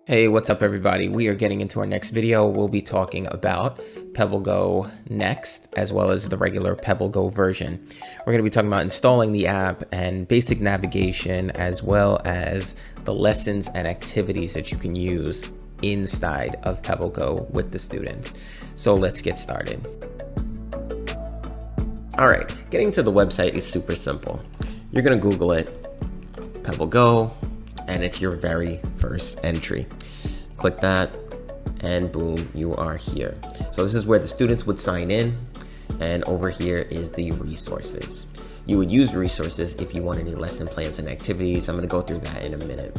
Hey, what's up everybody? We are getting into our next video. We'll be talking about PebbleGo next, as well as the regular PebbleGo version. We're going to be talking about installing the app and basic navigation, as well as the lessons and activities that you can use inside of PebbleGo with the students. So let's get started. All right, getting to the website is super simple. You're going to Google it, PebbleGo, and it's your very first entry. Click that and boom, you are here. So this is where the students would sign in, and over here is the resources. You would use resources if you want any lesson plans and activities. I'm going to go through that in a minute.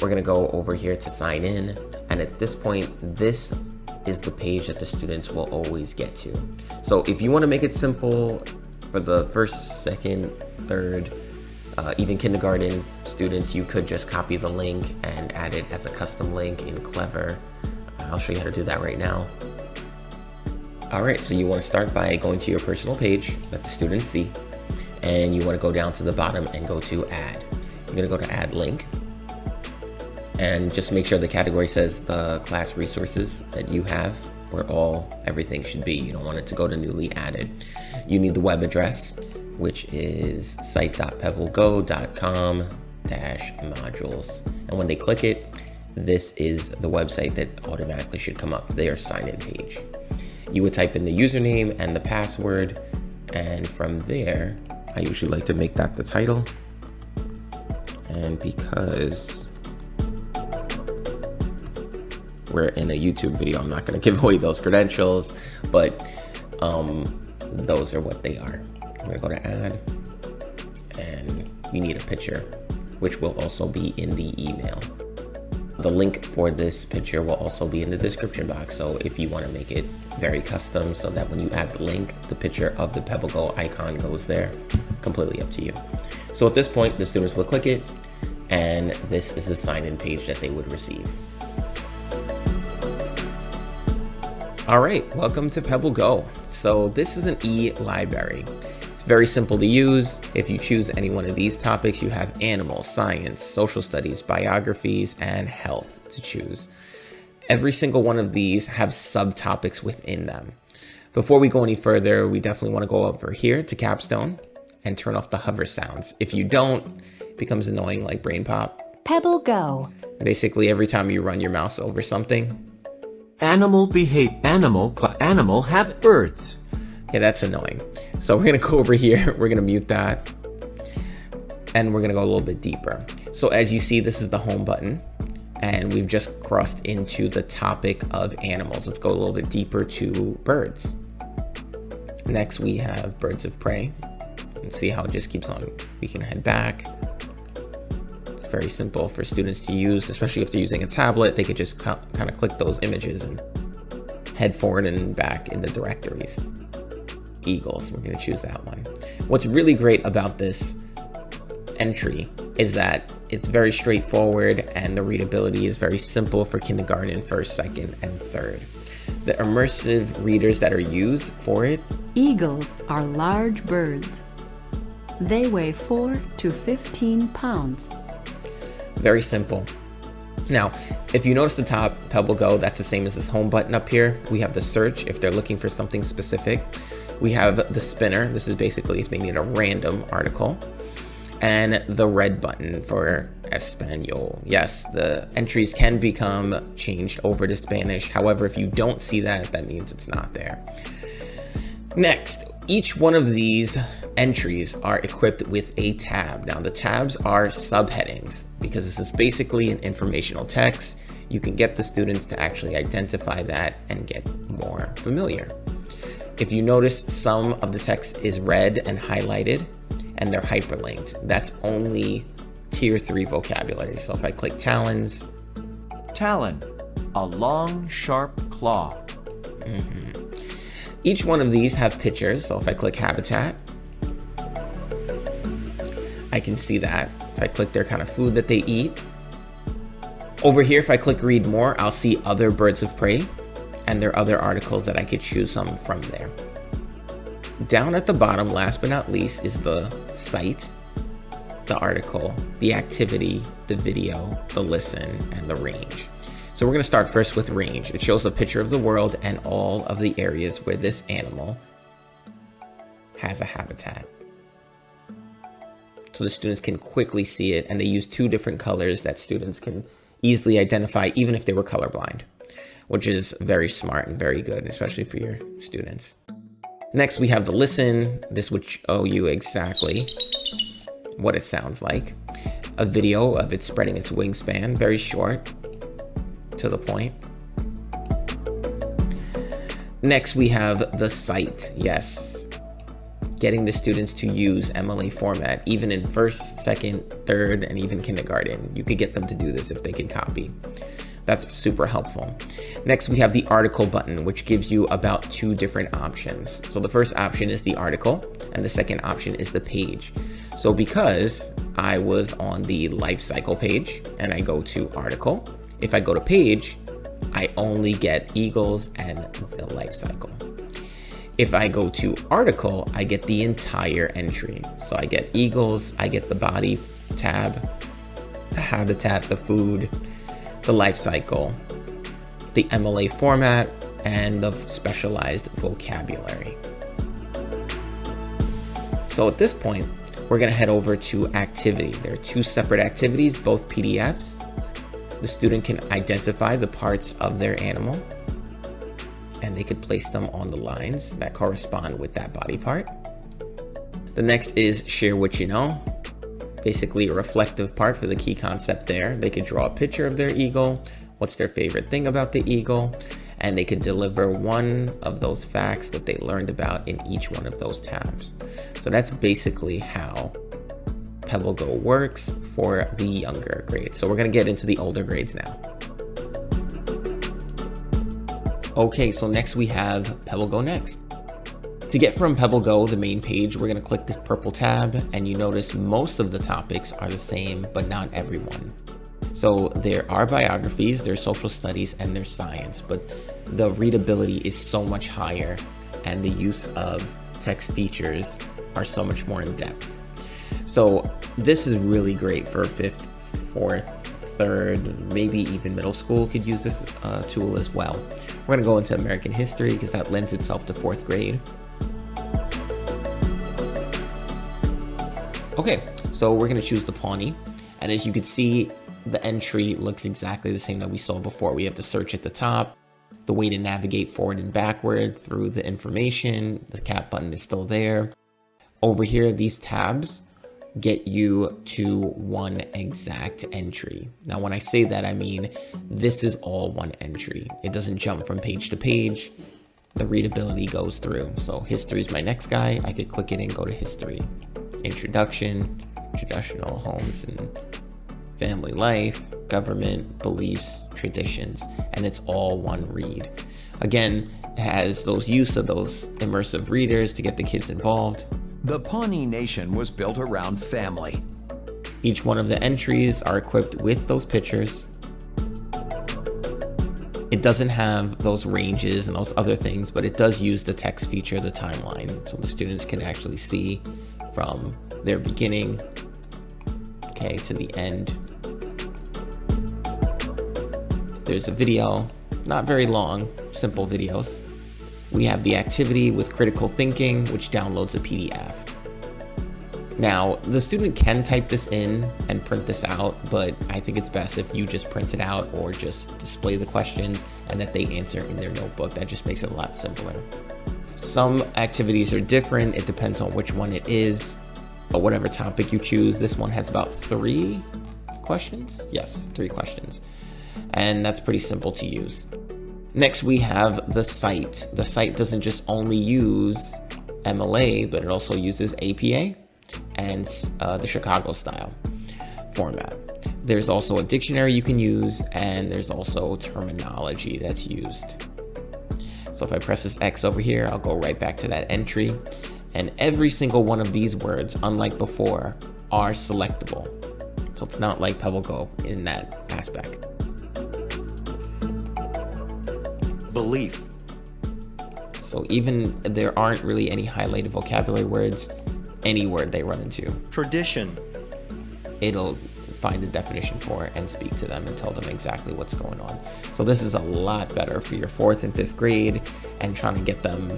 We're going to go over here to sign in, and at this point, this is the page that the students will always get to. So if you want to make it simple for the first, second, third, even kindergarten students, you could just copy the link and add it as a custom link in Clever. I'll show you how to do that right now. All right, so you want to start by going to your personal page that the students see, and you want to go down to the bottom and go to add. You're going to go to add link, and just make sure the category says the class resources that you have, where everything should be. You don't want it to go to newly added. You need the web address, which is cite.pebblegocom/modules. And when they click it, this is the website that automatically should come up, their sign-in page. You would type in the username and the password, and from there, I usually like to make that the title. And because we're in a YouTube video, I'm not gonna give away those credentials, but those are what they are. I'm gonna go to add, and you need a picture, which will also be in the email. The link for this picture will also be in the description box. So if you want to make it very custom so that when you add the link, the picture of the PebbleGo icon goes there, completely up to you. So at this point, the students will click it, and this is the sign-in page that they would receive. All right, welcome to PebbleGo. So this is an e-library. It's very simple to use. If you choose any one of these topics, you have animal, science, social studies, biographies, and health to choose. Every single one of these have subtopics within them. Before we go any further, we definitely want to go over here to Capstone and turn off the hover sounds. If you don't, it becomes annoying like brain pop. PebbleGo. Basically, every time you run your mouse over something, animal behave, animal habit, birds. Yeah, that's annoying. So we're gonna go over here, we're gonna mute that, and we're gonna go a little bit deeper. So as you see, this is the home button, and we've just crossed into the topic of animals. Let's go a little bit deeper to birds. Next, we have birds of prey, and see how it just keeps on. We can head back. It's very simple for students to use, especially if they're using a tablet. They could just kind of click those images and head forward and back in the directories. Eagles, we're going to choose that one. What's really great about this entry is that it's very straightforward, and the readability is very simple for kindergarten, first, second, and third. The immersive readers that are used for it. Eagles are large birds. They weigh 4 to 15 pounds. Very simple. Now, if you notice the top, PebbleGo, that's the same as this home button up here. We have the search if they're looking for something specific. We have the spinner. This is basically if they need a random article. And the red button for Espanol. Yes, the entries can become changed over to Spanish. However, if you don't see that, that means it's not there. Next, each one of these entries are equipped with a tab. Now, the tabs are subheadings because this is basically an informational text. You can get the students to actually identify that and get more familiar. If you notice, some of the text is red and highlighted, and they're hyperlinked. That's only tier 3 vocabulary. So if I click talons. Talon, a long, sharp claw. Each one of these have pictures. So if I click habitat, I can see that. If I click their kind of food that they eat. Over here, if I click read more, I'll see other birds of prey, and there are other articles that I could choose some from there. Down at the bottom, last but not least, is the cite, the article, the activity, the video, the listen, and the range. So we're going to start first with range. It shows a picture of the world and all of the areas where this animal has a habitat. So the students can quickly see it, and they use 2 different colors that students can easily identify even if they were colorblind, which is very smart and very good, especially for your students. Next, we have the listen. This would show you exactly what it sounds like. A video of it spreading its wingspan, very short, to the point. Next, we have the cite. Yes, getting the students to use MLA format, even in 1st, 2nd, 3rd, and even kindergarten. You could get them to do this if they can copy. That's super helpful. Next, we have the article button, which gives you about 2 different options. So the first option is the article, and the second option is the page. So because I was on the life cycle page and I go to article, if I go to page, I only get eagles and the life cycle. If I go to article, I get the entire entry. So I get eagles, I get the body tab, the habitat, the food, the life cycle, the MLA format, and the specialized vocabulary. So at this point, we're going to head over to activity. There are 2 separate activities, both PDFs. The student can identify the parts of their animal, and they could place them on the lines that correspond with that body part. The next is share what you know. Basically a reflective part for the key concept there. They could draw a picture of their eagle, what's their favorite thing about the eagle, and they could deliver one of those facts that they learned about in each one of those tabs. So that's basically how PebbleGo works for the younger grades. So we're going to get into the older grades now. Okay, so next we have PebbleGo Next. To get from PebbleGo, the main page, we're going to click this purple tab, and you notice most of the topics are the same, but not everyone. So there are biographies, there's social studies, and there's science, but the readability is so much higher, and the use of text features are so much more in depth. So this is really great for 5th, 4th, 3rd, maybe even middle school could use this tool as well. We're going to go into American history because that lends itself to 4th grade. Okay, so we're going to choose the Pawnee, and as you can see, the entry looks exactly the same that we saw before. We have the search at the top, the way to navigate forward and backward through the information, the cat button is still there. Over here, these tabs get you to one exact entry. Now, when I say that, I mean this is all one entry. It doesn't jump from page to page. The readability goes through. So history is my next guy. I could click it and go to history. Introduction, traditional homes and family life, government, beliefs, traditions, and it's all one read. Again, it has those use of those immersive readers to get the kids involved. The Pawnee Nation was built around family. Each one of the entries are equipped with those pictures. It doesn't have those ranges and those other things, but it does use the text feature, the timeline, so the students can actually see from their beginning, okay, to the end. There's a video, not very long, simple videos. We have the activity with critical thinking, which downloads a PDF. Now, the student can type this in and print this out, but I think it's best if you just print it out or just display the questions and that they answer in their notebook. That just makes it a lot simpler. Some activities are different. It depends on which one it is, or whatever topic you choose. This one has about 3 questions. Yes, 3 questions. And that's pretty simple to use. Next, we have the cite. The cite doesn't just only use MLA, but it also uses APA and the Chicago style format. There's also a dictionary you can use, and there's also terminology that's used. So if I press this X over here, I'll go right back to that entry, and every single one of these words, unlike before, are selectable. So it's not like PebbleGo in that aspect. Belief. So even there aren't really any highlighted vocabulary words, any word they run into, Tradition. it'll find a definition for it and speak to them and tell them exactly what's going on. So this is a lot better for your 4th and 5th grade and trying to get them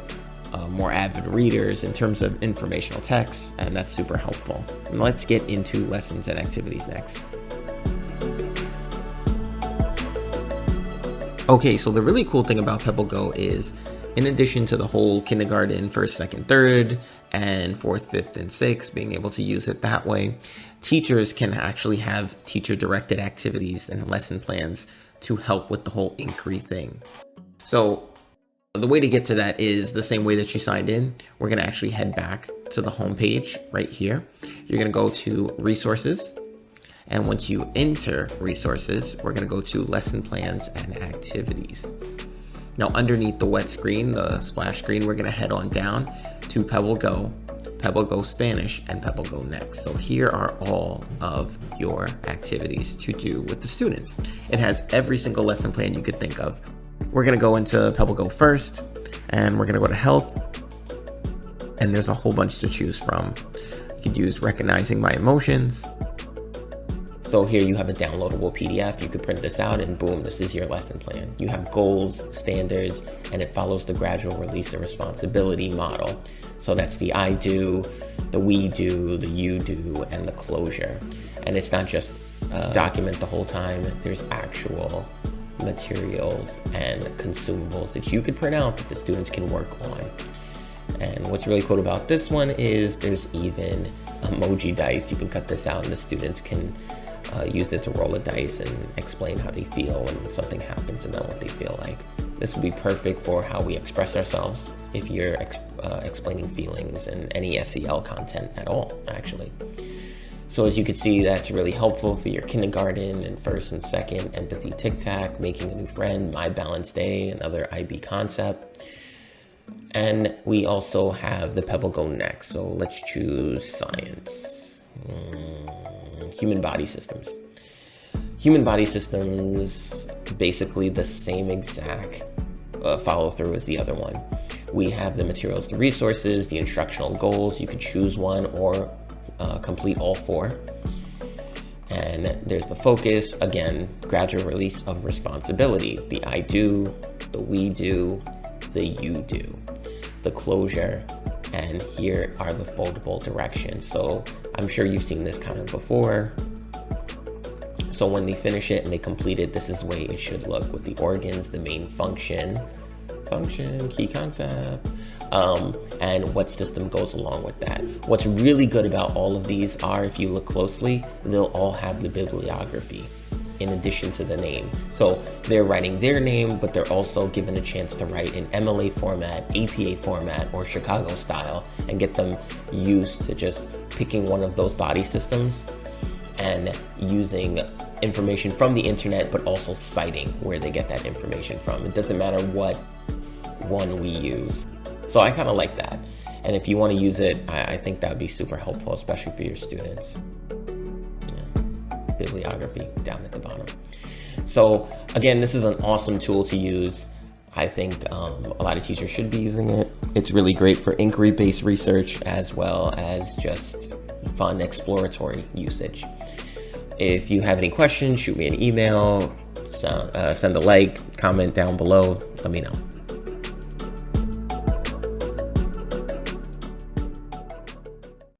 more avid readers in terms of informational text, and that's super helpful. And let's get into lessons and activities next. Okay, so the really cool thing about PebbleGo is, in addition to the whole kindergarten, 1st, 2nd, 3rd, and 4th, 5th, and 6th, being able to use it that way, teachers can actually have teacher-directed activities and lesson plans to help with the whole inquiry thing. So the way to get to that is the same way that you signed in. We're going to actually head back to the home page right here. You're going to go to Resources. And once you enter Resources, we're going to go to Lesson Plans and Activities. Now, underneath the wet screen, the splash screen, we're going to head on down to PebbleGo, PebbleGo Spanish, and PebbleGo Next. So here are all of your activities to do with the students. It has every single lesson plan you could think of. We're going to go into PebbleGo first, and we're going to go to Health, and there's a whole bunch to choose from. You could use Recognizing My Emotions. So here you have a downloadable PDF. You could print this out and boom, this is your lesson plan. You have goals, standards, and it follows the gradual release of responsibility model. So that's the I do, the we do, the you do, and the closure. And it's not just document the whole time. There's actual materials and consumables that you could print out that the students can work on. And what's really cool about this one is there's even emoji dice. You can cut this out and the students can use it to roll a dice and explain how they feel when something happens and then what they feel like. This would be perfect for how we express ourselves if you're explaining feelings and any SEL content at all, actually. So as you can see, that's really helpful for your kindergarten and 1st and 2nd, empathy tic-tac, making a new friend, my balanced day, another IB concept. And we also have the PebbleGo Next. So let's choose science. Human body systems. Human body systems, basically the same exact follow through as the other one. We have the materials, the resources, the instructional goals. You could choose one or complete all 4. And there's the focus, again, gradual release of responsibility. The I do, the we do, the you do, the closure, and here are the foldable directions. So I'm sure you've seen this kind of before. So when they finish it and they complete it, this is the way it should look with the organs, the main function, key concept, and what system goes along with that. What's really good about all of these are, if you look closely, they'll all have the bibliography in addition to the name. So they're writing their name, but they're also given a chance to write in MLA format, APA format, or Chicago style, and get them used to just picking one of those body systems and using information from the internet, but also citing where they get that information from. It doesn't matter what one we use. So I kind of like that. And if you want to use it, I think that would be super helpful, especially for your students. Bibliography down at the bottom. So again, this is an awesome tool to use. I think a lot of teachers should be using it. It's really great for inquiry-based research as well as just fun exploratory usage. If you have any questions, shoot me an email, send a like, comment down below, let me know.